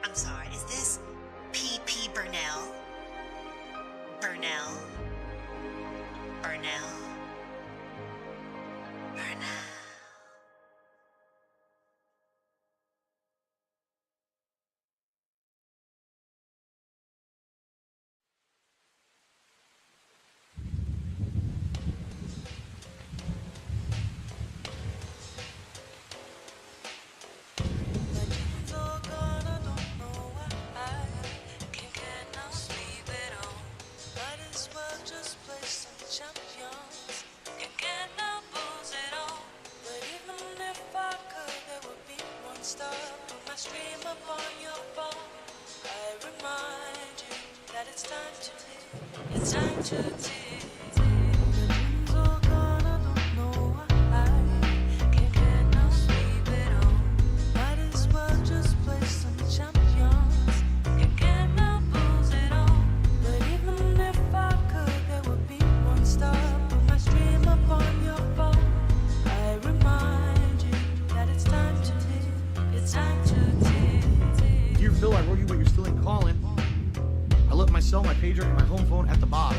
I'm sorry, is this P.P. Burnell? Burnell? Burnell? Burnell? Dear Phil, I wrote you, but you're still in calling. I left my cell, my pager, and my home phone at the bottom.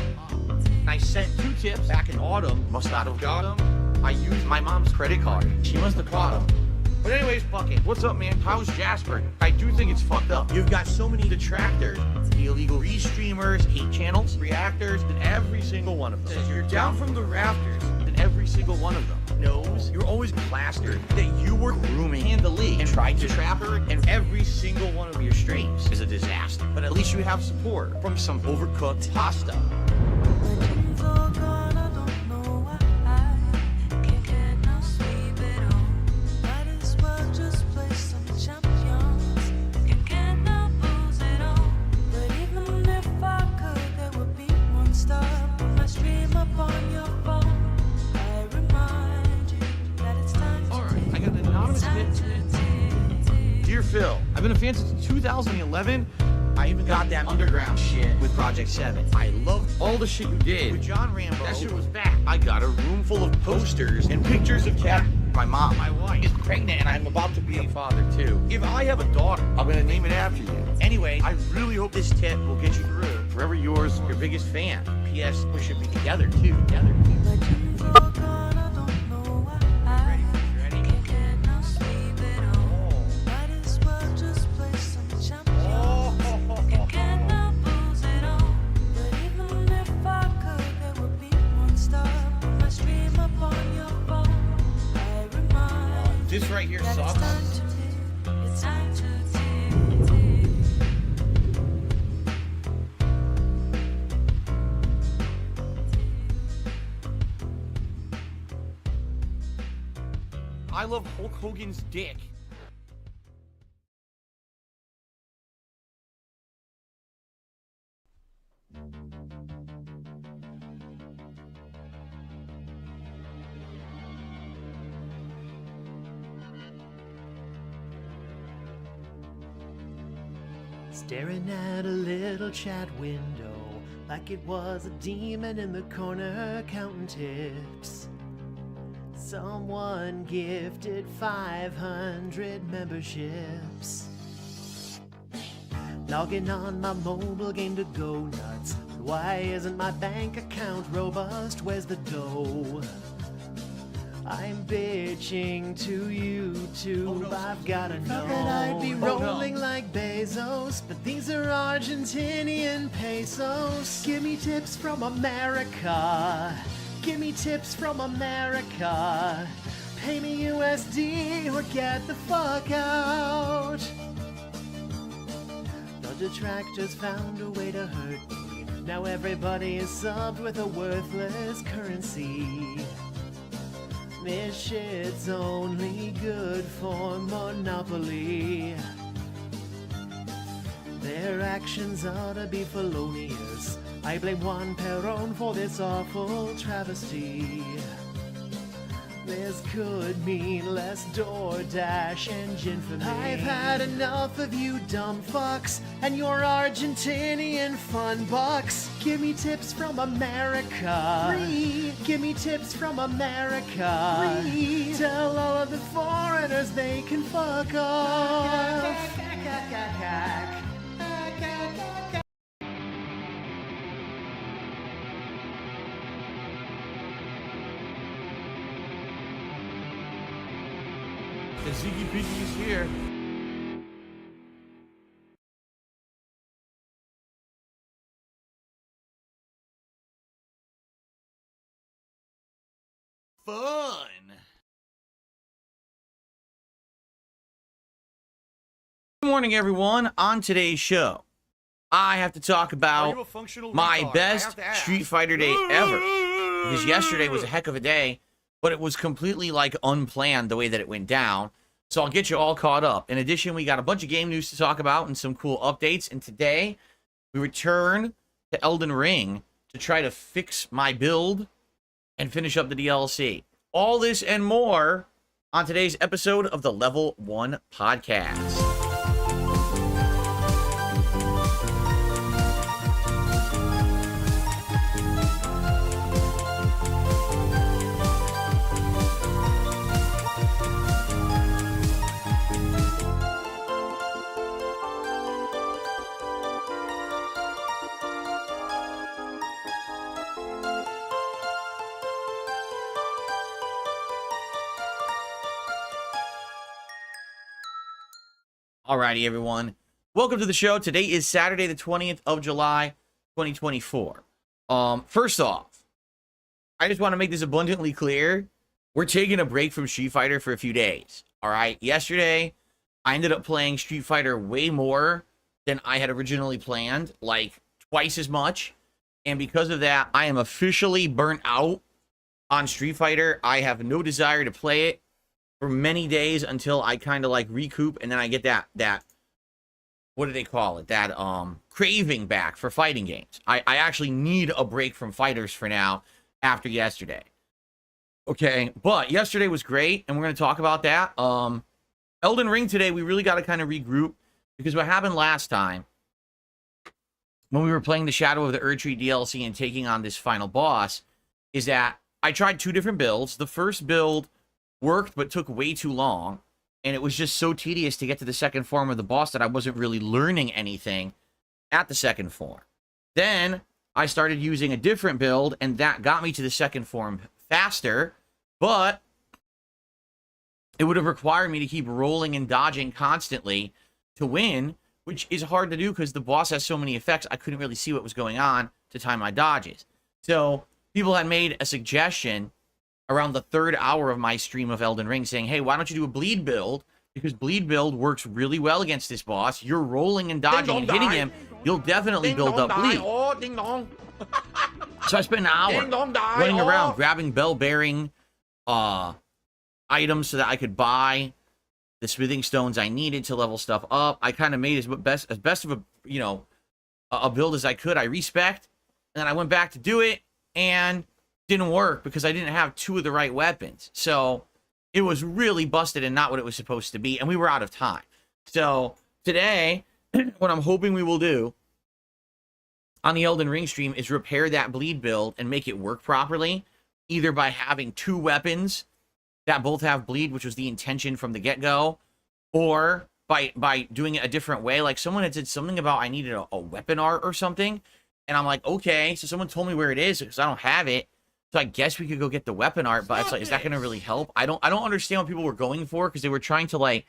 I sent 2 tips back in autumn. Must not have got them. I used my mom's credit card. She must have caught them. But anyways, fuck it. What's up, man? How's Jasper? I do think it's fucked up. You've got so many detractors. The illegal restreamers, hate channels, reactors, and every single one of them says you're down from the rafters, and every single one of them knows you're always plastered that you were grooming handily and tried to trap her, and every single one of your streams is a disaster. But at least you have support from some overcooked pasta. Dear Phil, I've been a fan since 2011. I even got that underground shit with Project 7. I loved all the shit you did with John Rambo. That shit was back. I got a room full of posters and pictures of Cat. My mom, my wife, is pregnant and I'm about to be a father too. If I have a daughter, I'm gonna name it after you. Anyway, I really hope this tip will get you through. Forever yours, your biggest fan. P.S. We should be together too. This right here sucks. I love Hulk Hogan's dick. Staring at a little chat window like it was a demon in the corner counting tips. Someone gifted 500 memberships. Logging on my mobile game to go nuts. Why isn't my bank account robust? Where's the dough? I'm bitching to YouTube, I've gotta know that I'd be rolling like Bezos, but these are Argentinian pesos. Give me tips from America. Give me tips from America. Pay me USD or get the fuck out. The detractors found a way to hurt me. Now everybody is subbed with a worthless currency. This shit's only good for Monopoly. Their actions ought to be felonious. I blame Juan Perón for this awful travesty. This could mean less DoorDash engine for me. I've had enough of you dumb fucks and your Argentinian fun bucks. Give me tips from America. Free. Give me tips from America. Free. Tell all of the foreigners they can fuck off. The Ziggy Piggy is here. Fun. Good morning, everyone. On today's show, I have to talk about my best Street Fighter day ever. Because yesterday was a heck of a day, but it was completely like unplanned the way that it went down. So I'll get you all caught up. In addition, we got a bunch of game news to talk about and some cool updates. And today, we return to Elden Ring to try to fix my build and finish up the DLC. All this and more on today's episode of the Level 1 Podcast. Alrighty, everyone. Welcome to the show. Today is Saturday, the 20th of July, 2024. First off, I just want to make this abundantly clear. We're taking a break from Street Fighter for a few days. Alright, yesterday, I ended up playing Street Fighter way more than I had originally planned, like twice as much. And because of that, I am officially burnt out on Street Fighter. I have no desire to play it for many days until I kind of like recoup, and then I get that what do they call it? That craving back for fighting games. I actually need a break from fighters for now after yesterday. Okay, but yesterday was great, and we're going to talk about that. Elden Ring today, we really got to kind of regroup, because what happened last time when we were playing the Shadow of the Erdtree DLC and taking on this final boss is that I tried two different builds. The first build worked, but took way too long, and it was just so tedious to get to the second form of the boss that I wasn't really learning anything at the second form. Then I started using a different build, and that got me to the second form faster, but it would have required me to keep rolling and dodging constantly to win, which is hard to do because the boss has so many effects. I couldn't really see what was going on to time my dodges. So people had made a suggestion around the third hour of my stream of Elden Ring saying, hey, why don't you do a bleed build? Because bleed build works really well against this boss. You're rolling and dodging and hitting him. You'll definitely build up bleed. Oh, ding dong. So I spent an hour running around grabbing bell-bearing items so that I could buy the smithing stones I needed to level stuff up. I kind of made as best of a build as I could. I respect, and then I went back to do it, and didn't work because I didn't have two of the right weapons. So it was really busted and not what it was supposed to be, and we were out of time. So today, what I'm hoping we will do on the Elden Ring stream is repair that bleed build and make it work properly, either by having two weapons that both have bleed, which was the intention from the get-go, or by doing it a different way. Like someone had said something about I needed a weapon art or something, and I'm like, okay, so someone told me where it is because I don't have it. So I guess we could go get the weapon art, but it's like, is that going to really help? I don't understand what people were going for, because they were trying to like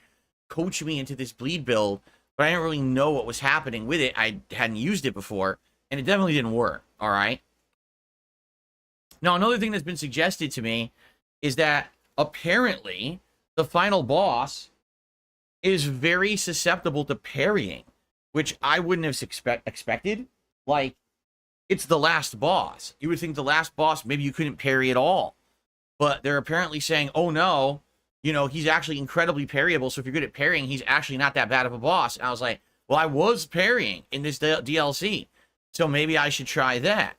coach me into this bleed build, but I didn't really know what was happening with it. I hadn't used it before, and it definitely didn't work. All right. Now, another thing that's been suggested to me is that apparently the final boss is very susceptible to parrying, which I wouldn't have expected. Like, it's the last boss. You would think the last boss, maybe you couldn't parry at all. But they're apparently saying, oh no, he's actually incredibly parryable. So if you're good at parrying, he's actually not that bad of a boss. And I was like, well, I was parrying in this DLC. So maybe I should try that.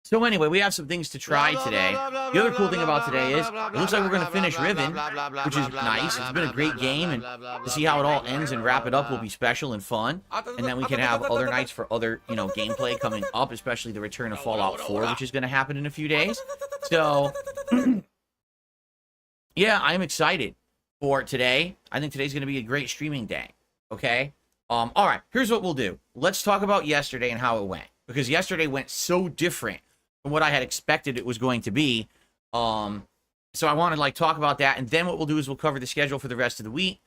So anyway, we have some things to try today. The other cool thing about today is, it looks like we're going to finish Riven, which is nice. It's been a great game, and to see how it all ends and wrap it up will be special and fun. And then we can have other nights for other, gameplay coming up, especially the return of Fallout 4, which is going to happen in a few days. So, yeah, I'm excited for today. I think today's going to be a great streaming day, okay? All right, here's what we'll do. Let's talk about yesterday and how it went, because yesterday went so different from what I had expected it was going to be. So I want to like talk about that, and then what we'll do is we'll cover the schedule for the rest of the week,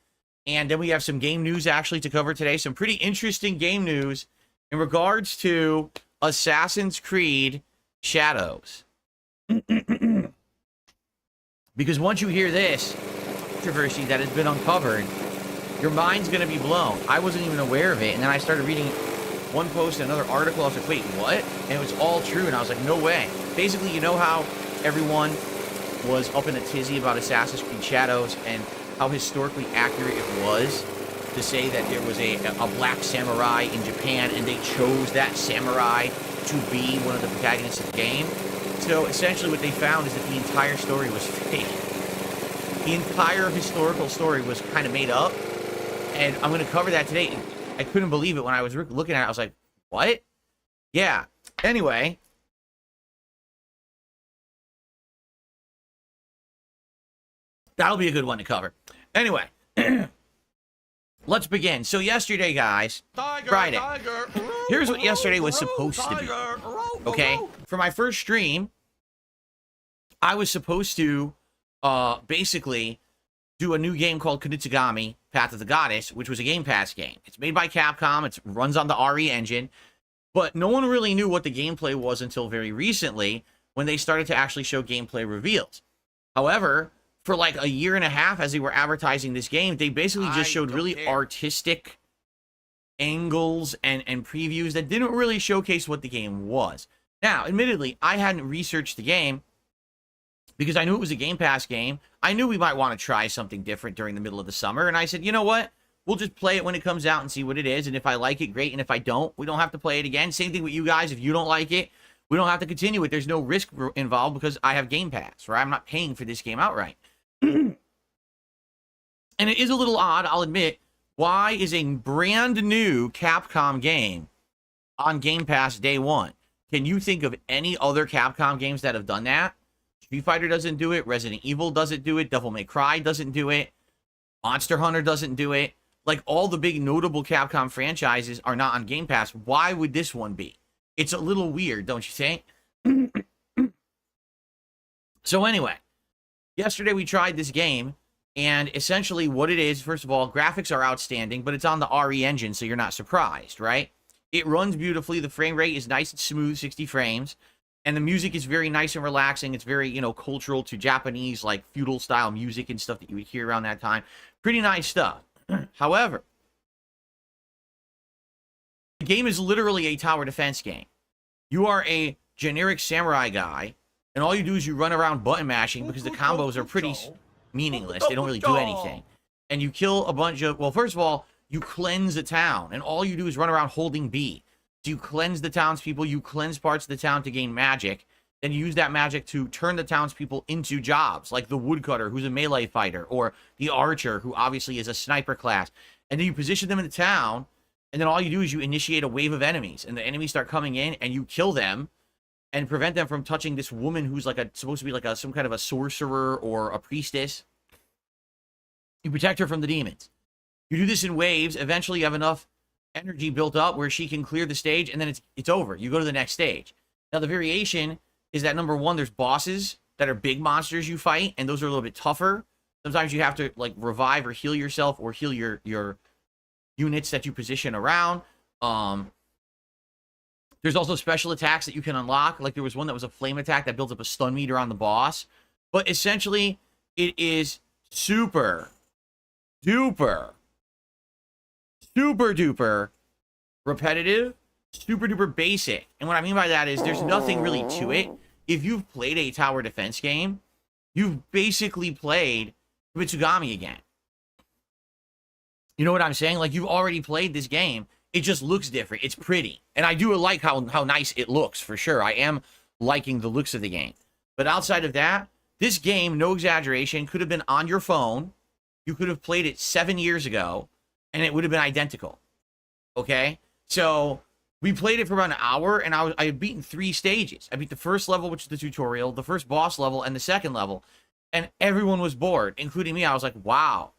and then we have some game news actually to cover today. Some pretty interesting game news in regards to Assassin's Creed Shadows. Because once you hear this controversy that has been uncovered, your mind's going to be blown. I wasn't even aware of it, and then I started reading one post, another article. I was like, wait, what? And it was all true, and I was like, no way. Basically, you know how everyone was up in a tizzy about Assassin's Creed Shadows and how historically accurate it was to say that there was a black samurai in Japan, and they chose that samurai to be one of the protagonists of the game. So essentially what they found is that the entire story was fake. The entire historical story was kind of made up, and I'm going to cover that today. I couldn't believe it when I was looking at it. I was like, what? Yeah. Anyway. That'll be a good one to cover. Anyway. Let's begin. So yesterday, guys, Friday. Here's what yesterday was supposed to be. Okay? For my first stream, I was supposed to basically do a new game called Kunitsu-Gami, Path of the Goddess, which was a Game Pass game. It's made by Capcom. It runs on the RE engine. But no one really knew what the gameplay was until very recently when they started to actually show gameplay reveals. However, for like a year and a half as they were advertising this game, they basically just showed really artistic angles and previews that didn't really showcase what the game was. Now, admittedly, I hadn't researched the game because I knew it was a Game Pass game. I knew we might want to try something different during the middle of the summer, and I said, you know what? We'll just play it when it comes out and see what it is, and if I like it, great, and if I don't, we don't have to play it again. Same thing with you guys. If you don't like it, we don't have to continue it. There's no risk involved because I have Game Pass, right? I'm not paying for this game outright. And it is a little odd, I'll admit. Why is a brand new Capcom game on Game Pass day one? Can you think of any other Capcom games that have done that? Street Fighter doesn't do it. Resident Evil doesn't do it. Devil May Cry doesn't do it. Monster Hunter doesn't do it. Like, all the big notable Capcom franchises are not on Game Pass. Why would this one be? It's a little weird, don't you think? So anyway, yesterday we tried this game, and essentially what it is, first of all, graphics are outstanding, but it's on the RE engine, so you're not surprised, right? It runs beautifully. The frame rate is nice and smooth, 60 frames. And the music is very nice and relaxing. It's very, you know, cultural to Japanese, like, feudal-style music and stuff that you would hear around that time. Pretty nice stuff. However, the game is literally a tower defense game. You are a generic samurai guy, and all you do is you run around button mashing because the combos are pretty meaningless. They don't really do anything. And you kill a bunch of... Well, first of all, you cleanse a town, and all you do is run around holding B. So you cleanse the townspeople, you cleanse parts of the town to gain magic, then you use that magic to turn the townspeople into jobs, like the woodcutter, who's a melee fighter, or the archer, who obviously is a sniper class. And then you position them in the town, and then all you do is you initiate a wave of enemies, and the enemies start coming in, and you kill them, and prevent them from touching this woman who's like supposed to be like some kind of a sorcerer or a priestess. You protect her from the demons. You do this in waves. Eventually you have enough energy built up where she can clear the stage, and then it's over. You go to the next stage. Now, the variation is that, number one, there's bosses that are big monsters you fight, and those are a little bit tougher. Sometimes you have to, like, revive or heal yourself or heal your units that you position around. There's also special attacks that you can unlock. Like, there was one that was a flame attack that builds up a stun meter on the boss. But essentially, it is super duper repetitive, super duper basic. And what I mean by that is there's nothing really to it. If you've played a tower defense game, you've basically played Kunitsu-Gami again. You know what I'm saying? Like, you've already played this game. It just looks different. It's pretty. And I do like how nice it looks, for sure. I am liking the looks of the game. But outside of that, this game, no exaggeration, could have been on your phone. You could have played it 7 years ago, and it would have been identical. Okay? So we played it for about an hour, and I had beaten 3 stages. I beat the first level, which is the tutorial, the first boss level, and the second level. And everyone was bored, including me. I was like, wow,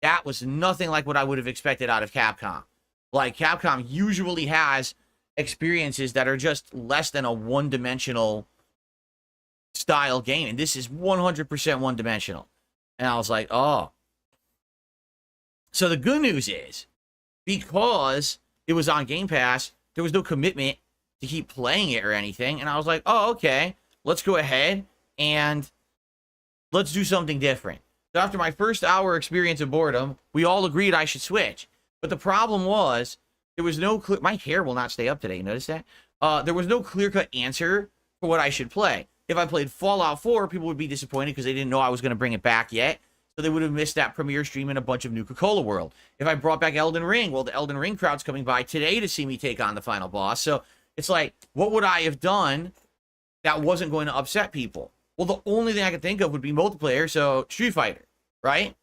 that was nothing like what I would have expected out of Capcom. Like, Capcom usually has experiences that are just less than a one-dimensional style game, and this is 100% one-dimensional. And I was like, oh. So the good news is, because it was on Game Pass, there was no commitment to keep playing it or anything. And I was like, oh, okay, let's go ahead and let's do something different. So after my first hour experience of boredom, we all agreed I should switch. But the problem was, there was no clear... My hair will not stay up today, you notice that? There was no clear-cut answer for what I should play. If I played Fallout 4, people would be disappointed because they didn't know I was going to bring it back yet. So they would have missed that premiere stream in a bunch of Nuka-Cola World. If I brought back Elden Ring, well, the Elden Ring crowd's coming by today to see me take on the final boss. So it's like, what would I have done that wasn't going to upset people? Well, the only thing I could think of would be multiplayer, so Street Fighter, right?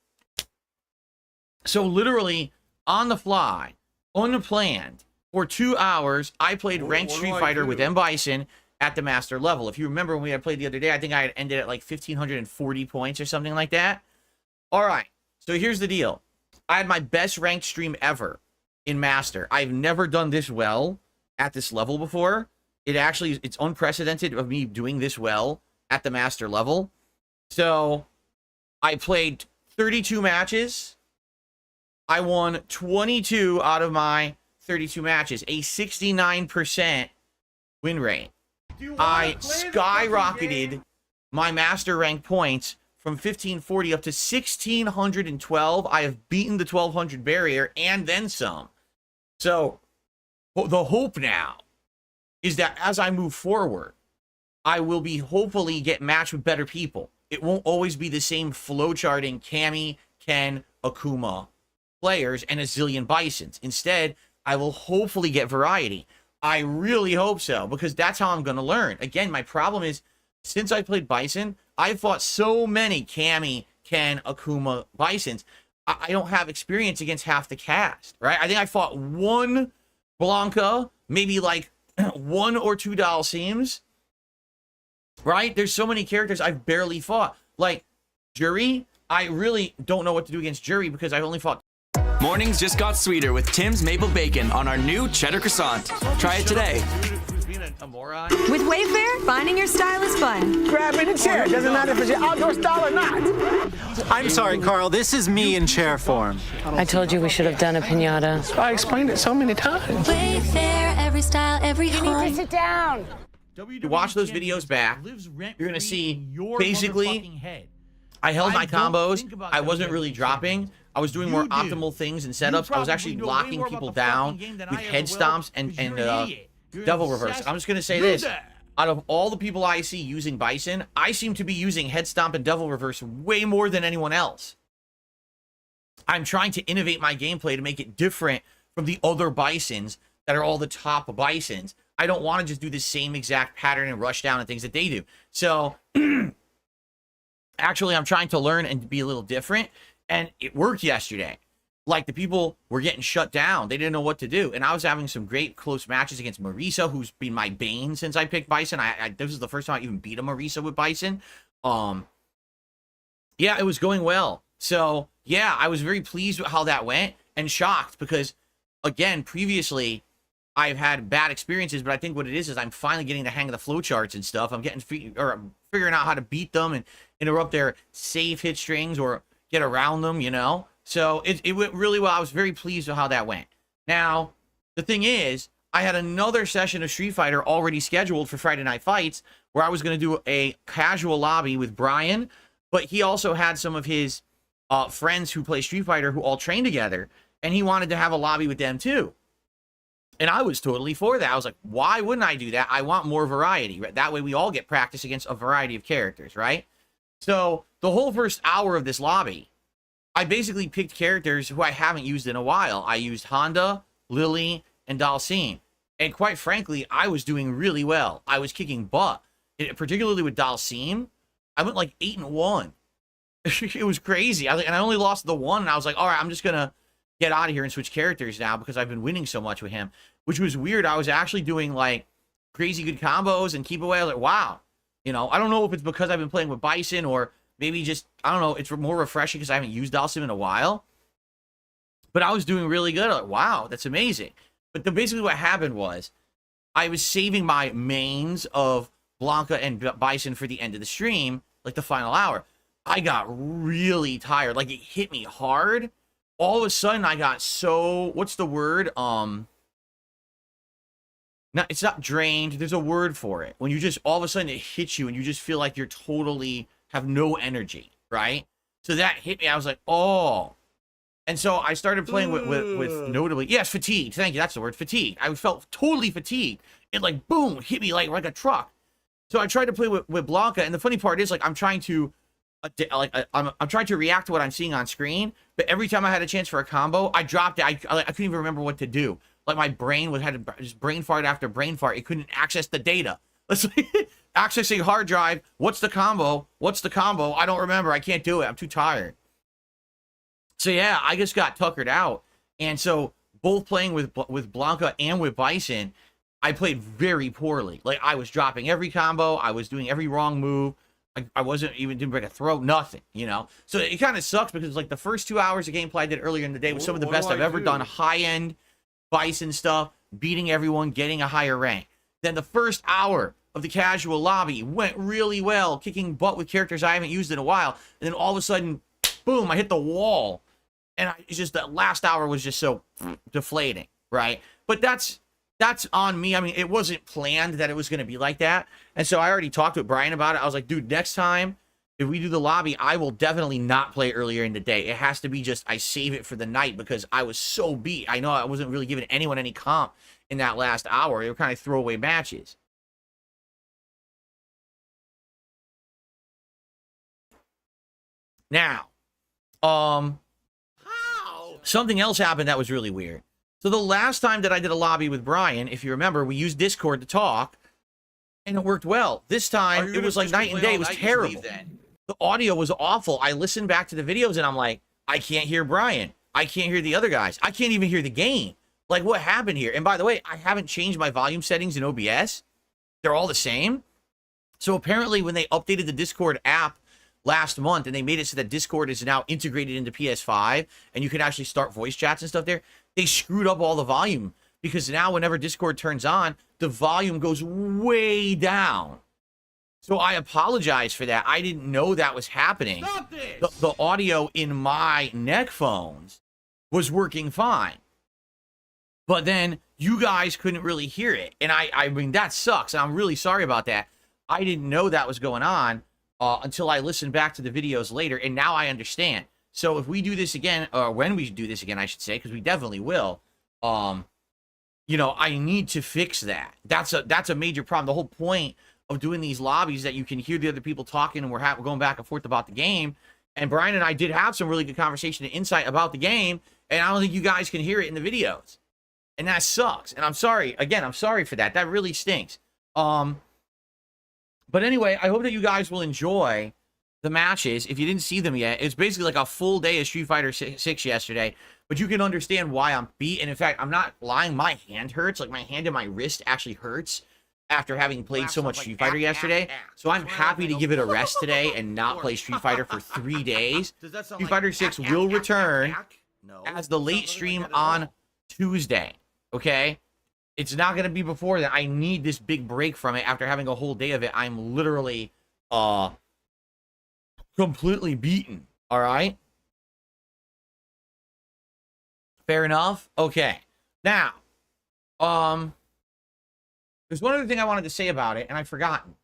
So literally, on the fly, unplanned, for 2 hours, I played ranked Street Fighter with M. Bison at the master level. If you remember when we had played the other day, I think I had ended at like 1,540 points or something like that. All right, so here's the deal. I had my best ranked stream ever in Master. I've never done this well at this level before. It's unprecedented of me doing this well at the Master level. So I played 32 matches. I won 22 out of my 32 matches, a 69% win rate. I skyrocketed my Master rank points from 1,540 up to 1,612. I have beaten the 1,200 barrier and then some. So the hope now is that as I move forward, I will be hopefully get matched with better people. It won't always be the same flowcharting Cammy, Ken, Akuma players and a zillion Bisons. Instead, I will hopefully get variety. I really hope so, because that's how I'm going to learn. Again, my problem is, since I played Bison, I've fought so many Cammy, Ken, Akuma Bisons. I don't have experience against half the cast, right? I think I fought one Blanca, maybe like 1 or 2 Dalsims, right? There's so many characters I've barely fought. Like Jury, I really don't know what to do against Jury because I've only fought. Mornings just got sweeter with Tim's Maple Bacon on our new cheddar croissant. Try it today. With Wayfair, finding your style is fun. Grab any chair. Doesn't matter if it's your outdoor style or not. I'm sorry, Carl. This is me in chair form. I told you we should have done a piñata. I explained it so many times. Wayfair, every style, every home. You need to sit down. You watch those videos back, you're going to see basically I held my combos. I wasn't really dropping. I was doing more optimal things and setups. I was actually locking people down with head stomps and devil reverse. I'm just going to say this. Out of all the people I see using Bison, I seem to be using head stomp and devil reverse way more than anyone else. I'm trying to innovate my gameplay to make it different from the other Bisons that are all the top Bisons. I don't want to just do the same exact pattern and rush down and things that they do. So, actually, I'm trying to learn and be a little different. And it worked yesterday. Like, the people were getting shut down. They didn't know what to do. And I was having some great close matches against Marisa, who's been my bane since I picked Bison. This is the first time I even beat a Marisa with Bison. Yeah, it was going well. So, yeah, I was very pleased with how that went and shocked because, again, previously, I've had bad experiences, but I think what it is I'm finally getting the hang of the flowcharts and stuff. I'm figuring out how to beat them and interrupt their save hit strings or get around them, you know? So it went really well. I was very pleased with how that went. Now, the thing is, I had another session of Street Fighter already scheduled for Friday Night Fights where I was going to do a casual lobby with Brian, but he also had some of his friends who play Street Fighter who all train together, and he wanted to have a lobby with them too. And I was totally for that. I was like, why wouldn't I do that? I want more variety. Right? That way we all get practice against a variety of characters, right? So the whole first hour of this lobby, I basically picked characters who I haven't used in a while. I used Honda, Lily, and Dalsim. And quite frankly, I was doing really well. I was kicking butt. Particularly with Dalsim, I went like 8-1. It was crazy. And I only lost the one, and I was like, all right, I'm just going to get out of here and switch characters now because I've been winning so much with him, which was weird. I was actually doing like crazy good combos and keep away. I was like, wow. You know, I don't know if it's because I've been playing with Bison or maybe just, I don't know, it's more refreshing because I haven't used Dalsim in a while. But I was doing really good. I'm like, wow, that's amazing. But basically what happened was I was saving my mains of Blanca and Bison for the end of the stream, like the final hour, I got really tired. Like, it hit me hard. All of a sudden, I got so, what's the word? It's not drained. There's a word for it. When you just, all of a sudden, it hits you and you just feel like you're totally, have no energy, right? So that hit me. I was like, oh. And so I started playing with notably, yes, fatigue. Thank you. That's the word, fatigue. I felt totally fatigued. It like, boom, hit me like a truck. So I tried to play with Blanca. And the funny part is, like, I'm trying to, I'm trying to react to what I'm seeing on screen. But every time I had a chance for a combo, I dropped it. I couldn't even remember what to do. Like, my brain had just brain fart after brain fart. It couldn't access the data. Let's accessing hard drive. What's the combo? What's the combo? I don't remember. I can't do it. I'm too tired. So yeah, I just got tuckered out. And so both playing with Blanca and with Bison, I played very poorly. Like, I was dropping every combo. I was doing every wrong move. I wasn't even doing break a throw, nothing, you know? So it kind of sucks because, like, the first 2 hours of gameplay I did earlier in the day was some of the best I've ever done. High-end Bison stuff, beating everyone, getting a higher rank. Then the first hour of the casual lobby went really well, kicking butt with characters I haven't used in a while. And then all of a sudden, boom, I hit the wall. And it's just that last hour was just so deflating, right? But that's on me. I mean, it wasn't planned that it was going to be like that. And so I already talked with Brian about it. I was like, dude, next time, if we do the lobby, I will definitely not play earlier in the day. It has to be just, I save it for the night because I was so beat. I know I wasn't really giving anyone any comp in that last hour. They were kind of throwaway matches. Now, something else happened that was really weird. So the last time that I did a lobby with Brian, if you remember, we used Discord to talk, and it worked well. This time, it was like night and day. It was terrible. The audio was awful. I listened back to the videos, and I'm like, I can't hear Brian. I can't hear the other guys. I can't even hear the game. Like, what happened here? And by the way, I haven't changed my volume settings in OBS. They're all the same. So apparently, when they updated the Discord app last month, and they made it so that Discord is now integrated into PS5, and you can actually start voice chats and stuff there, they screwed up all the volume, because now whenever Discord turns on, the volume goes way down. So I apologize for that. I didn't know that was happening. Stop this! The audio in my neck phones was working fine. But then you guys couldn't really hear it. And I mean, that sucks. And I'm really sorry about that. I didn't know that was going on until I listened back to the videos later. And now I understand. So if we do this again, or when we do this again, I should say, because we definitely will, you know, I need to fix that. That's a major problem. The whole point of doing these lobbies that you can hear the other people talking, and we're going back and forth about the game. And Brian and I did have some really good conversation and insight about the game, and I don't think you guys can hear it in the videos. And that sucks. And I'm sorry. Again, I'm sorry for that. That really stinks. But anyway, I hope that you guys will enjoy the matches. If you didn't see them yet, it's basically like a full day of Street Fighter 6 yesterday. But you can understand why I'm beat. And in fact, I'm not lying. My hand hurts. Like, my hand and my wrist actually hurts after having played so much Street Fighter yesterday. So I'm happy to give it a rest today and not play Street Fighter for 3 days. Street Fighter 6 will return as the late stream on Tuesday. Okay? It's not going to be before that. I need this big break from it after having a whole day of it. I'm literally completely beaten. All right? Fair enough? Okay. Now, there's one other thing I wanted to say about it, and I've forgotten.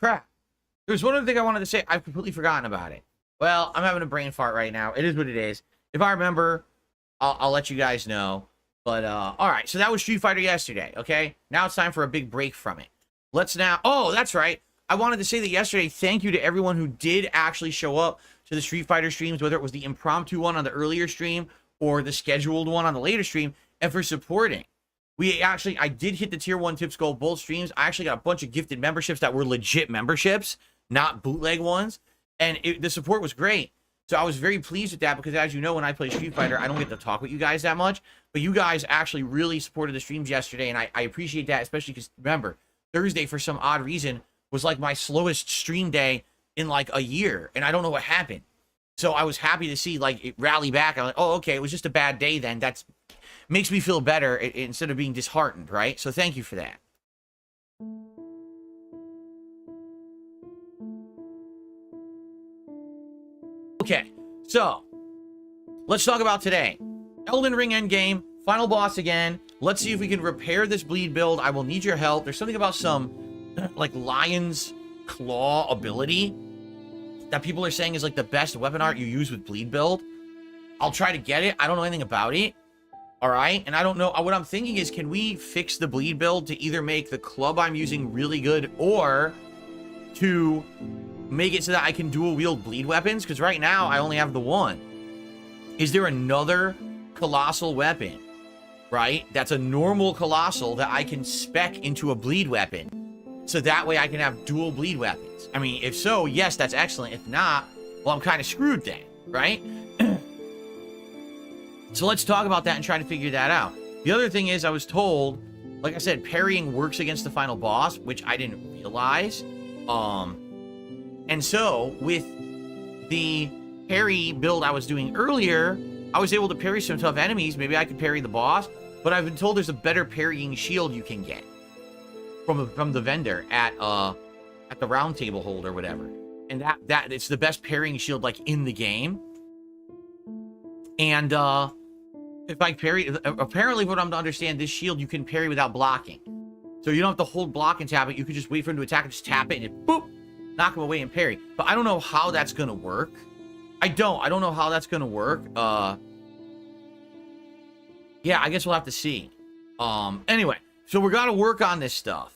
Crap. There's one other thing I wanted to say. I've completely forgotten about it. Well, I'm having a brain fart right now. It is what it is. If I remember, I'll let you guys know. But, all right. So that was Street Fighter yesterday, okay? Now it's time for a big break from it. Let's now... Oh, that's right. I wanted to say that yesterday, thank you to everyone who did actually show up to the Street Fighter streams, whether it was the impromptu one on the earlier stream or the scheduled one on the later stream, and for supporting. I did hit the tier 1 tips goal both streams. I actually got a bunch of gifted memberships that were legit memberships, not bootleg ones. And the support was great. So I was very pleased with that because, as you know, when I play Street Fighter, I don't get to talk with you guys that much. But you guys actually really supported the streams yesterday, and I appreciate that, especially because, remember, Thursday, for some odd reason, was like my slowest stream day in like a year, and I don't know what happened. So I was happy to see like it rally back. I'm like, oh, okay, it was just a bad day then. That's makes me feel better instead of being disheartened, right? So thank you for that. Okay, so let's talk about today. Elden Ring endgame, final boss again. Let's see if we can repair this bleed build. I will need your help. There's something about some like lion's claw ability that people are saying is like the best weapon art you use with bleed build. I'll try to get it. I don't know anything about it. All right. And I don't know. What I'm thinking is, can we fix the bleed build to either make the club I'm using really good or to make it so that I can dual wield bleed weapons? Because right now I only have the one. Is there another colossal weapon, right? That's a normal colossal that I can spec into a bleed weapon. So that way I can have dual bleed weapons. I mean, if so, yes, that's excellent. If not, well, I'm kind of screwed then, right? So let's talk about that and try to figure that out. The other thing is, I was told, like I said, parrying works against the final boss, which I didn't realize. And so with the parry build I was doing earlier, I was able to parry some tough enemies. Maybe I could parry the boss, but I've been told there's a better parrying shield you can get from the vendor at the round table hold or whatever. And that it's the best parrying shield like in the game. And if I parry, apparently what I'm to understand, this shield you can parry without blocking. So you don't have to hold block and tap it. You can just wait for him to attack and just tap it and it, boop, knock him away and parry. But I don't know how that's gonna work. I don't know how that's gonna work. Yeah, I guess we'll have to see. Anyway, so we gotta work on this stuff.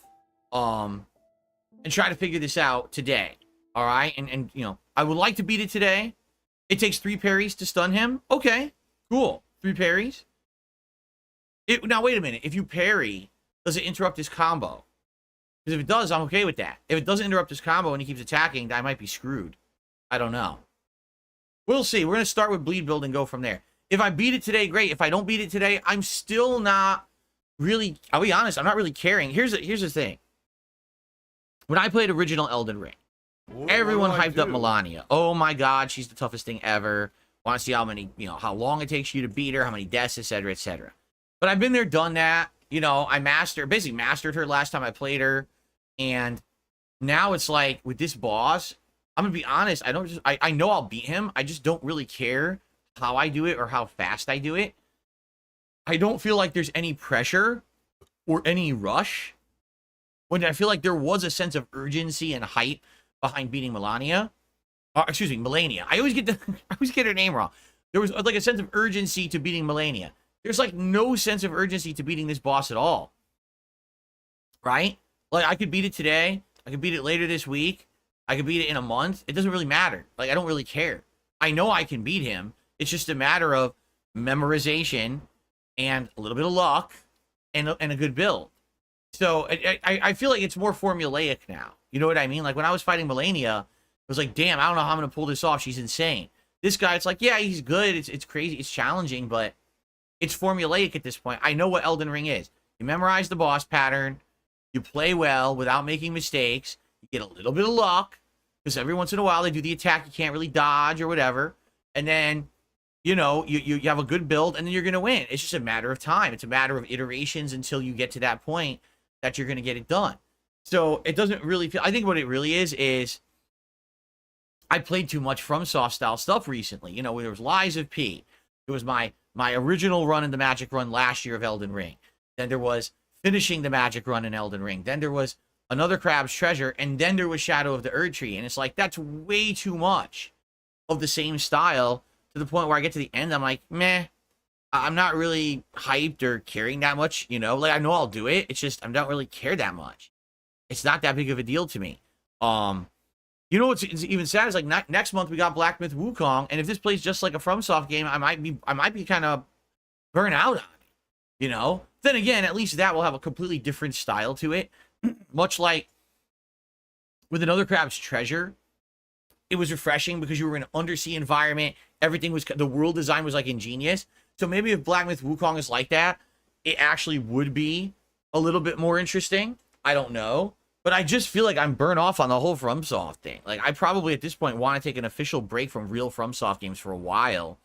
And try to figure this out today. All right, and you know, I would like to beat it today. It takes 3 parries to stun him. Okay, cool. 3 parries. Now, wait a minute. If you parry, does it interrupt his combo? Because if it does, I'm okay with that. If it doesn't interrupt his combo and he keeps attacking, I might be screwed. I don't know. We'll see. We're going to start with bleed build and go from there. If I beat it today, great. If I don't beat it today, I'm still not really... I'll be honest, I'm not really caring. Here's the thing. When I played original Elden Ring, everyone hyped up Melania. Oh my god, she's the toughest thing ever. Want to see how many, you know, how long it takes you to beat her, how many deaths, etc., etc. But I've been there, done that. You know, I basically mastered her last time I played her. And now it's like, with this boss, I'm gonna be honest, I know I'll beat him. I just don't really care how I do it or how fast I do it. I don't feel like there's any pressure or any rush. When I feel like there was a sense of urgency and hype behind beating Melania. Excuse me, Melania. I always get her name wrong. There was like a sense of urgency to beating Melania. There's like no sense of urgency to beating this boss at all. Right? Like, I could beat it today. I could beat it later this week. I could beat it in a month. It doesn't really matter. Like, I don't really care. I know I can beat him. It's just a matter of memorization and a little bit of luck and a good build. So I feel like it's more formulaic now. You know what I mean? Like, when I was fighting Melania, it was like, damn, I don't know how I'm going to pull this off. She's insane. This guy, it's like, yeah, he's good. It's crazy. It's challenging, but it's formulaic at this point. I know what Elden Ring is. You memorize the boss pattern. You play well without making mistakes. You get a little bit of luck, because every once in a while they do the attack you can't really dodge or whatever. And then, you know, you have a good build, and then you're going to win. It's just a matter of time. It's a matter of iterations until you get to that point that you're going to get it done. So it doesn't really feel... I think what it really is I played too much FromSoft style stuff recently. You know, there was Lies of P. It was my original run in the Magic Run last year of Elden Ring. Then there was finishing the Magic Run in Elden Ring. Then there was another Crab's Treasure. And then there was Shadow of the Erd Tree. And it's like, that's way too much of the same style, to the point where I get to the end, I'm like, meh. I'm not really hyped or caring that much, you know? Like, I know I'll do it. It's just, I don't really care that much. It's not that big of a deal to me. You know what's even sad is, like, next month we got Black Myth Wukong, and if this plays just like a FromSoft game, I might be kind of burnt out on it, you know? Then again, at least that will have a completely different style to it. Much like with another Crab's Treasure, it was refreshing because you were in an undersea environment. Everything was, the world design was like ingenious. So maybe if Black Myth Wukong is like that, it actually would be a little bit more interesting. I don't know. But I just feel like I'm burnt off on the whole FromSoft thing. Like, I probably at this point want to take an official break from real FromSoft games for a while.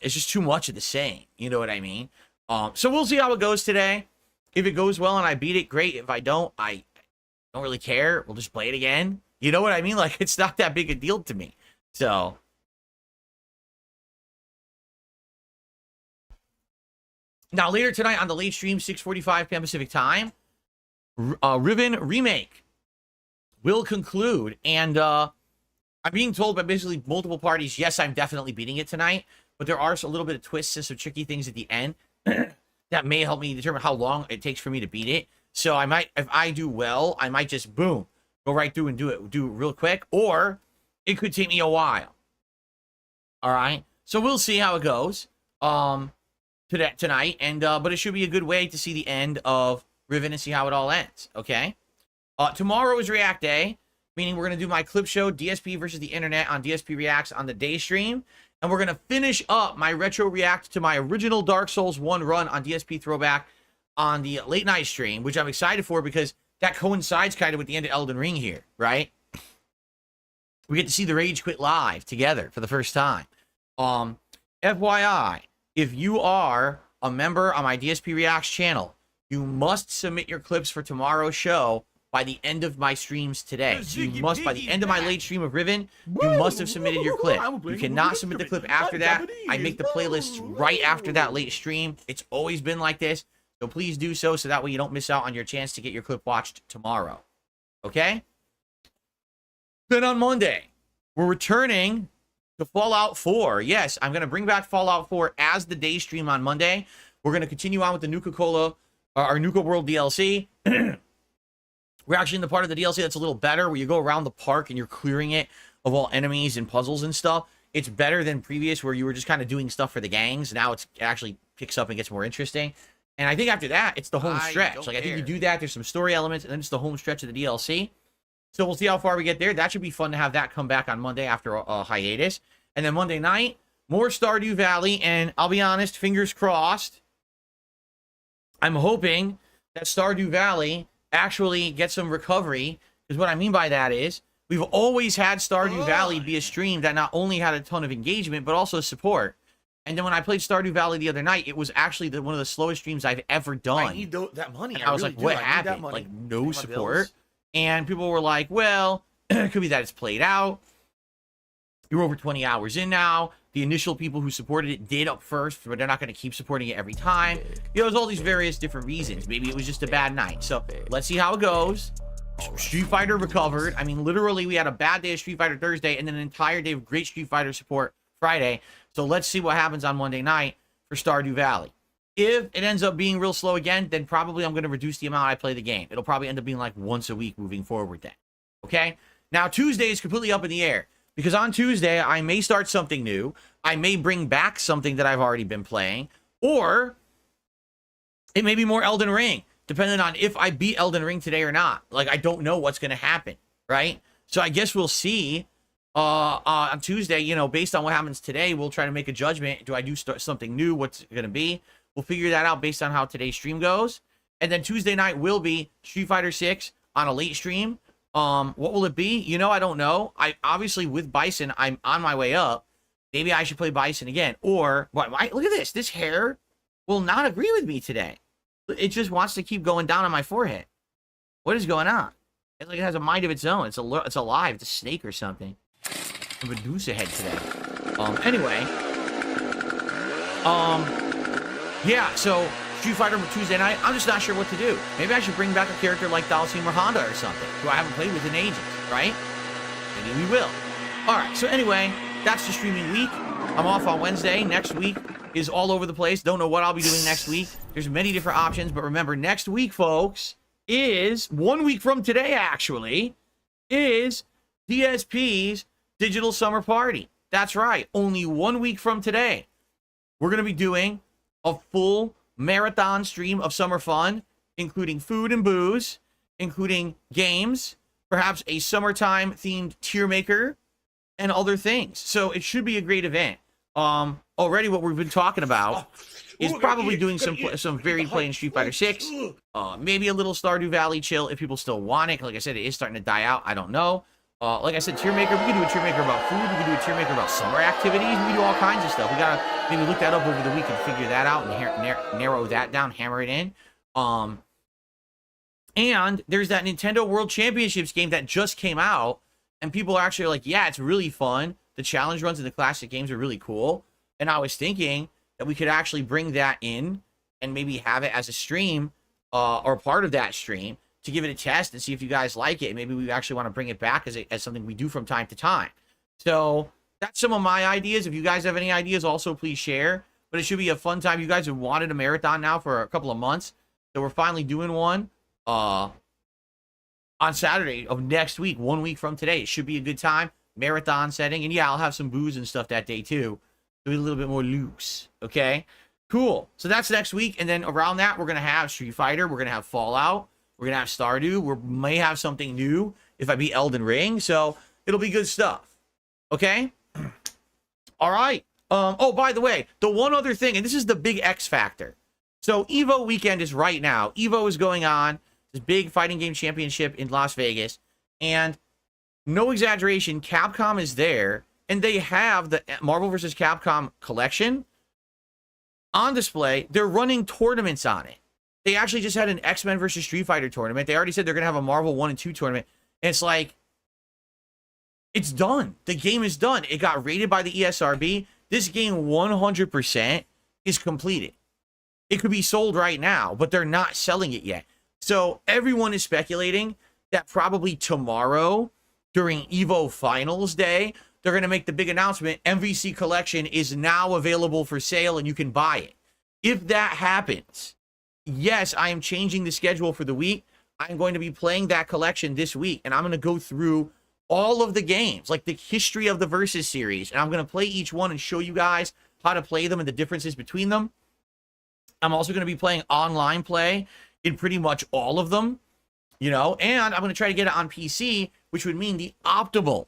It's just too much of the same. You know what I mean? So we'll see how it goes today. If it goes well and I beat it, great. If I don't really care. We'll just play it again. You know what I mean? Like, it's not that big a deal to me. So, Now, later tonight on the late stream, 6:45 p.m. Pacific time, Riven Remake will conclude. And I'm being told by basically multiple parties, yes, I'm definitely beating it tonight. But there are a little bit of twists and some tricky things at the end that may help me determine how long it takes for me to beat it. So I might, if I do well, I might just, boom, go right through and do it real quick. Or it could take me a while. All right? So we'll see how it goes tonight. And but it should be a good way to see the end of Riven and see how it all ends. Okay? Tomorrow is React Day, meaning we're going to do my clip show, DSP versus the Internet on DSP Reacts on the day stream. And we're going to finish up my retro react to my original Dark Souls 1 run on DSP Throwback on the late night stream, which I'm excited for because that coincides kind of with the end of Elden Ring here, right? We get to see the Rage Quit live together for the first time. FYI, if you are a member on my DSP Reacts channel, you must submit your clips for tomorrow's show by the end of my streams today. You must, by the end of my late stream of Riven, you must have submitted your clip. You cannot submit the clip after that. I make the playlists right after that late stream. It's always been like this. So please do so that way you don't miss out on your chance to get your clip watched tomorrow. Okay? Then on Monday, we're returning to Fallout 4. Yes, I'm going to bring back Fallout 4 as the day stream on Monday. We're going to continue on with the Nuka-Cola, our Nuka World DLC. We're actually in the part of the DLC that's a little better, where you go around the park and you're clearing it of all enemies and puzzles and stuff. It's better than previous, where you were just kind of doing stuff for the gangs. Now it actually picks up and gets more interesting. And I think after that, it's the home stretch. Like, I think you do that, there's some story elements, and then it's the home stretch of the DLC. So we'll see how far we get there. That should be fun to have that come back on Monday after a hiatus. And then Monday night, more Stardew Valley. And I'll be honest, fingers crossed, I'm hoping that Stardew Valley actually get some recovery, because what I mean by that is we've always had Stardew Valley be a stream that not only had a ton of engagement but also support. And then when I played Stardew Valley the other night, it was actually one of the slowest streams I've ever done. I need that money. And I was like, what happened? Like, no support. And people were like, well, it could be that it's played out. You're over 20 hours in now. The initial people who supported it did up first, but they're not going to keep supporting it every time. You know, there's all these various different reasons. Maybe it was just a bad night. So let's see how it goes. Street Fighter recovered. I mean, literally, we had a bad day of Street Fighter Thursday and then an entire day of great Street Fighter support Friday. So let's see what happens on Monday night for Stardew Valley. If it ends up being real slow again, then probably I'm going to reduce the amount I play the game. It'll probably end up being like once a week moving forward then. Okay? Now, Tuesday is completely up in the air, because on Tuesday, I may start something new. I may bring back something that I've already been playing, or it may be more Elden Ring, depending on if I beat Elden Ring today or not. Like, I don't know what's going to happen, right? So I guess we'll see on Tuesday, you know, based on what happens today. We'll try to make a judgment. Do I do something new? What's it going to be? We'll figure that out based on how today's stream goes. And then Tuesday night will be Street Fighter 6 on a late stream. What will it be? You know, I don't know. I obviously, with Bison, I'm on my way up. Maybe I should play Bison again. Or, look at this. This hair will not agree with me today. It just wants to keep going down on my forehead. What is going on? It's like it has a mind of its own. It's alive. It's a snake or something. A Medusa head today. Anyway. Yeah, so Street Fighter Tuesday night, I'm just not sure what to do. Maybe I should bring back a character like Dalsim or Honda or something, who I haven't played with in ages, right? Maybe we will. All right, so anyway, that's the streaming week. I'm off on Wednesday. Next week is all over the place. Don't know what I'll be doing next week. There's many different options, but remember, next week, folks, is 1 week from today, actually, is DSP's Digital Summer Party. That's right. Only 1 week from today, we're going to be doing a full marathon stream of summer fun, including food and booze, including games, perhaps a summertime themed tier maker, and other things. So it should be a great event. Already what we've been talking about is probably doing some varied play in Street Fighter 6. Maybe a little Stardew Valley chill if people still want it. Like I said, it is starting to die out. I don't know. Like I said, tier maker, we can do a tier maker about food. We can do a tier maker about summer activities. We can do all kinds of stuff. We gotta maybe look that up over the week and figure that out and narrow that down, hammer it in. And there's that Nintendo World Championships game that just came out, and people are actually like, yeah, it's really fun. The challenge runs and the classic games are really cool. And I was thinking that we could actually bring that in and maybe have it as a stream or part of that stream to give it a test and see if you guys like it. Maybe we actually want to bring it back as something we do from time to time. So that's some of my ideas. If you guys have any ideas, also please share. But it should be a fun time. You guys have wanted a marathon now for a couple of months. So we're finally doing one on Saturday of next week, 1 week from today. It should be a good time. Marathon setting. And yeah, I'll have some booze and stuff that day too. Do it a little bit more loose. Okay? Cool. So that's next week. And then around that, we're going to have Street Fighter. We're going to have Fallout. We're going to have Stardew. We may have something new if I beat Elden Ring. So it'll be good stuff. Okay? All right. Oh, by the way, the one other thing, and this is the big X factor. So EVO weekend is right now. EVO is going on. This big fighting game championship in Las Vegas. And no exaggeration, Capcom is there. And they have the Marvel vs. Capcom collection on display. They're running tournaments on it. They actually just had an X-Men versus Street Fighter tournament. They already said they're going to have a Marvel 1 and 2 tournament. And it's like, it's done. The game is done. It got rated by the ESRB. This game 100% is completed. It could be sold right now, but they're not selling it yet. So everyone is speculating that probably tomorrow during EVO Finals Day, they're going to make the big announcement. MVC Collection is now available for sale and you can buy it. If that happens, yes, I am changing the schedule for the week. I'm going to be playing that collection this week, and I'm going to go through all of the games, like the history of the Versus series, and I'm going to play each one and show you guys how to play them and the differences between them. I'm also going to be playing online play in pretty much all of them, you know, and I'm going to try to get it on PC, which would mean the optimal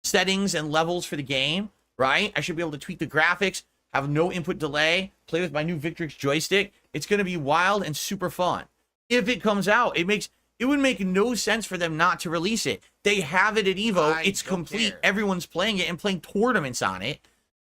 settings and levels for the game, right? I should be able to tweak the graphics, have no input delay, play with my new Victrix joystick. It's going to be wild and super fun. If it comes out, it would make no sense for them not to release it. They have it at EVO. It's complete. Care. Everyone's playing it and playing tournaments on it.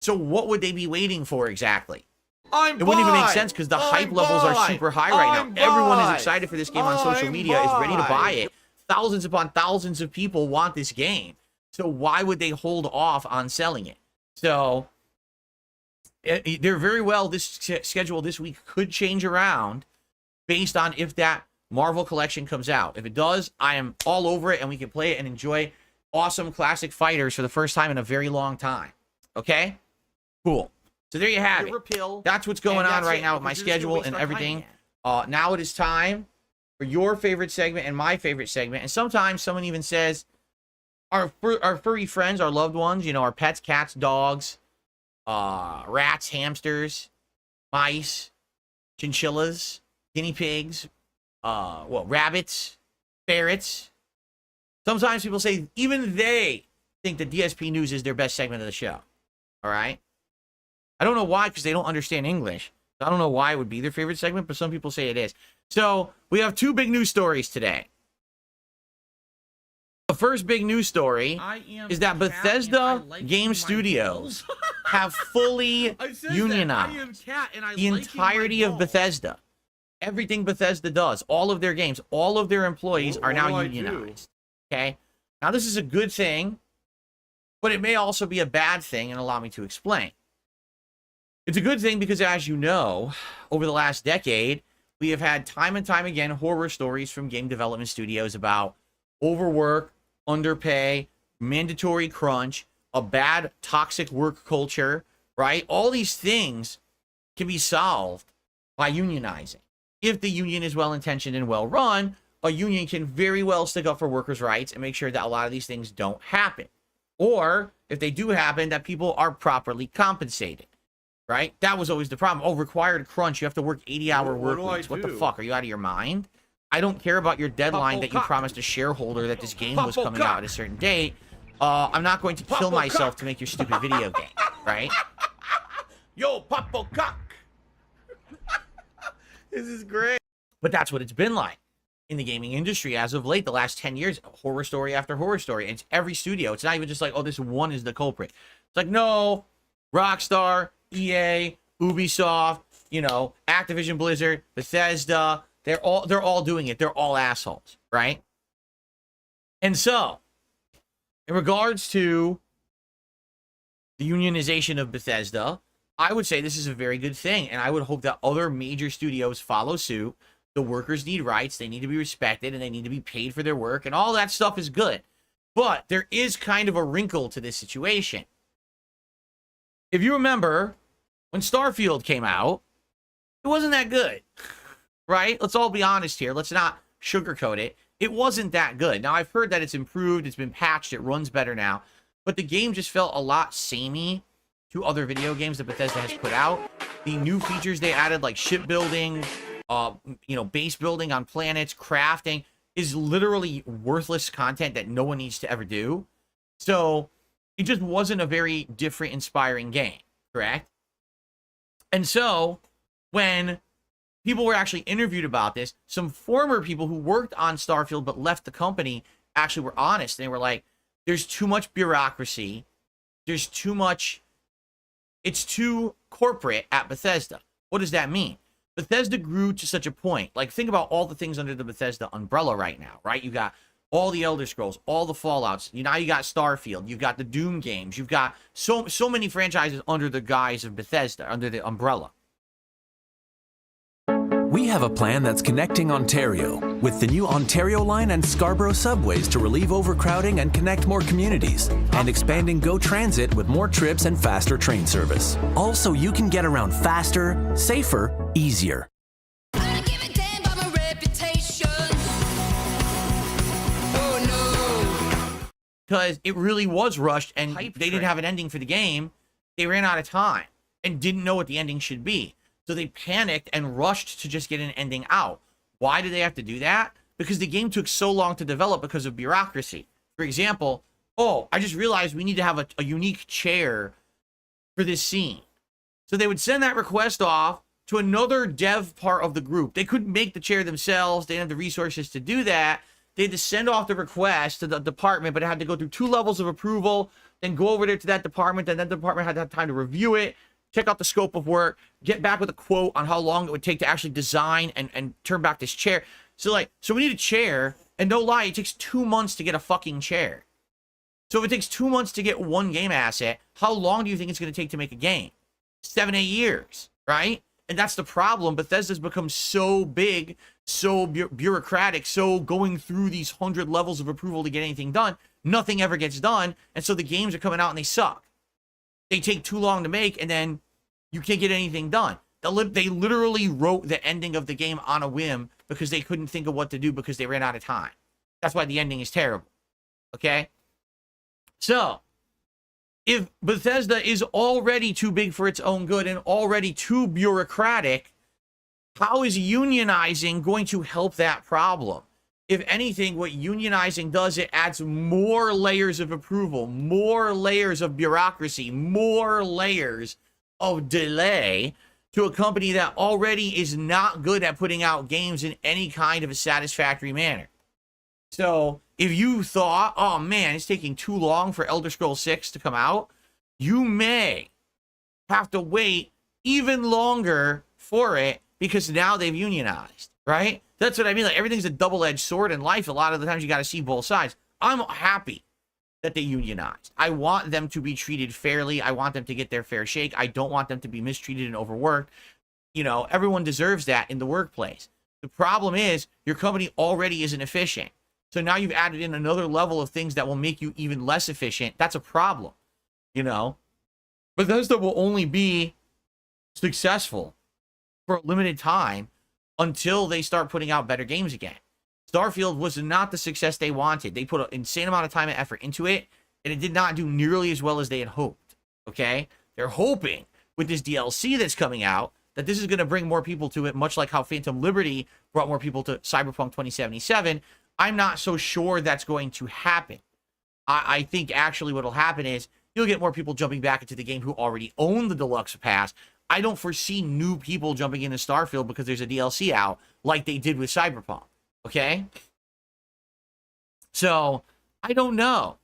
So what would they be waiting for exactly? It wouldn't even make sense because the hype levels are super high right now. Everyone is excited for this game on social media, is ready to buy it. Thousands upon thousands of people want this game. So why would they hold off on selling it? So they're very well, this schedule this week could change around based on if that Marvel collection comes out. If it does, I am all over it and we can play it and enjoy awesome classic fighters for the first time in a very long time. Okay? Cool. So there you have it. That's what's going on right now with my schedule and everything. Now it is time for your favorite segment and my favorite segment. And sometimes someone even says, our furry friends, our loved ones, you know, our pets, cats, dogs, rats, hamsters, mice, chinchillas, guinea pigs, rabbits, ferrets. Sometimes people say even they think that DSP News is their best segment of the show. All right? I don't know why, because they don't understand English. I don't know why it would be their favorite segment, but some people say it is. So we have two big news stories today. The first big news story is that Bethesda Game Studios have fully unionized the entirety of Bethesda. Everything Bethesda does, all of their games, all of their employees are now unionized. Okay? Now, this is a good thing, but it may also be a bad thing, and allow me to explain. It's a good thing because, as you know, over the last decade, we have had time and time again horror stories from game development studios about overwork, underpay, mandatory crunch, a bad toxic work culture, right? All these things can be solved by unionizing. If the union is well-intentioned and well-run, a union can very well stick up for workers' rights and make sure that a lot of these things don't happen. Or, if they do happen, that people are properly compensated. Right? That was always the problem. Oh, required crunch. You have to work 80-hour work weeks. What the fuck? Are you out of your mind? I don't care about your deadline that you promised a shareholder that this game was coming out at a certain date. I'm not going to kill myself to make your stupid video game. Right? Yo, Papo Cock! This is great. But that's what it's been like in the gaming industry as of late. The last 10 years, horror story after horror story. And it's every studio. It's not even just like, oh, this one is the culprit. It's like, no, Rockstar, EA, Ubisoft, you know, Activision Blizzard, Bethesda, they're all doing it. They're all assholes, right? And so, in regards to the unionization of Bethesda, I would say this is a very good thing, and I would hope that other major studios follow suit. The workers need rights, they need to be respected, and they need to be paid for their work, and all that stuff is good. But there is kind of a wrinkle to this situation. If you remember, when Starfield came out, it wasn't that good, right? Let's all be honest here. Let's not sugarcoat it. It wasn't that good. Now, I've heard that it's improved, it's been patched, it runs better now, but the game just felt a lot samey to other video games that Bethesda has put out. The new features they added, like shipbuilding, base building on planets, crafting, is literally worthless content that no one needs to ever do. So it just wasn't a very different, inspiring game, correct? And so when people were actually interviewed about this, some former people who worked on Starfield but left the company actually were honest. They were like, there's too much bureaucracy. There's too much. It's too corporate at Bethesda. What does that mean? Bethesda grew to such a point. Like, think about all the things under the Bethesda umbrella right now, right? You got all the Elder Scrolls, all the Fallouts. Now you got Starfield. You've got the Doom games. You've got so many franchises under the guise of Bethesda, under the umbrella. We have a plan that's connecting Ontario with the new Ontario line and Scarborough subways to relieve overcrowding and connect more communities, and expanding GO Transit with more trips and faster train service. Also, you can get around faster, safer, easier. Because it really was rushed, and they didn't have an ending for the game. They ran out of time and didn't know what the ending should be. So they panicked and rushed to just get an ending out. Why did they have to do that? Because the game took so long to develop because of bureaucracy. For example, I just realized we need to have a unique chair for this scene. So they would send that request off to another dev part of the group. They couldn't make the chair themselves. They didn't have the resources to do that. They had to send off the request to the department, but it had to go through 2 levels of approval, then go over there to that department, then that department had to have time to review it, check out the scope of work, get back with a quote on how long it would take to actually design and turn back this chair. So we need a chair, and no lie, it takes 2 months to get a fucking chair. So if it takes 2 months to get one game asset, how long do you think it's going to take to make a game? 7-8 years, right? And that's the problem. Bethesda's become so big, so bureaucratic, so going through these 100 levels of approval to get anything done, nothing ever gets done, and so the games are coming out and they suck. They take too long to make, and then you can't get anything done. They literally wrote the ending of the game on a whim because they couldn't think of what to do because they ran out of time. That's why the ending is terrible. Okay? So, if Bethesda is already too big for its own good and already too bureaucratic, how is unionizing going to help that problem? If anything, what unionizing does, it adds more layers of approval, more layers of bureaucracy, more layers of delay to a company that already is not good at putting out games in any kind of a satisfactory manner. So if you thought, oh man, it's taking too long for Elder Scrolls 6 to come out, you may have to wait even longer for it because now they've unionized, right? That's what I mean. Like, everything's a double-edged sword in life. A lot of the times you got to see both sides. I'm happy that they unionized. I want them to be treated fairly. I want them to get their fair shake. I don't want them to be mistreated and overworked. You know, everyone deserves that in the workplace. The problem is your company already isn't efficient. So now you've added in another level of things that will make you even less efficient. That's a problem, you know. Bethesda will only be successful for a limited time until they start putting out better games again. Starfield was not the success they wanted. They put an insane amount of time and effort into it, and it did not do nearly as well as they had hoped, okay? They're hoping with this DLC that's coming out that this is going to bring more people to it, much like how Phantom Liberty brought more people to Cyberpunk 2077. I'm not so sure that's going to happen. I think actually what will happen is you'll get more people jumping back into the game who already own the Deluxe Pass. I don't foresee new people jumping into Starfield because there's a DLC out like they did with Cyberpunk, okay? So, I don't know.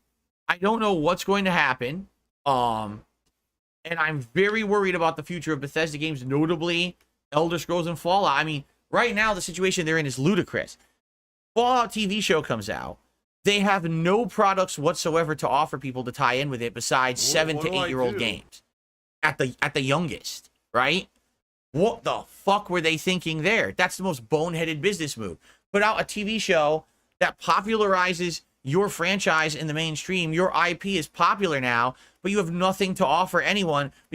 I don't know what's going to happen. And I'm very worried about the future of Bethesda games, notably Elder Scrolls and Fallout. I mean, right now the situation they're in is ludicrous. Fallout TV show comes out. They have no products whatsoever to offer people to tie in with it besides 7 to 8 year old games. at the youngest, right? What the fuck were they thinking there? That's the most boneheaded business move. Put out a TV show that popularizes your franchise in the mainstream. Your IP is popular now, but you have nothing to offer anyone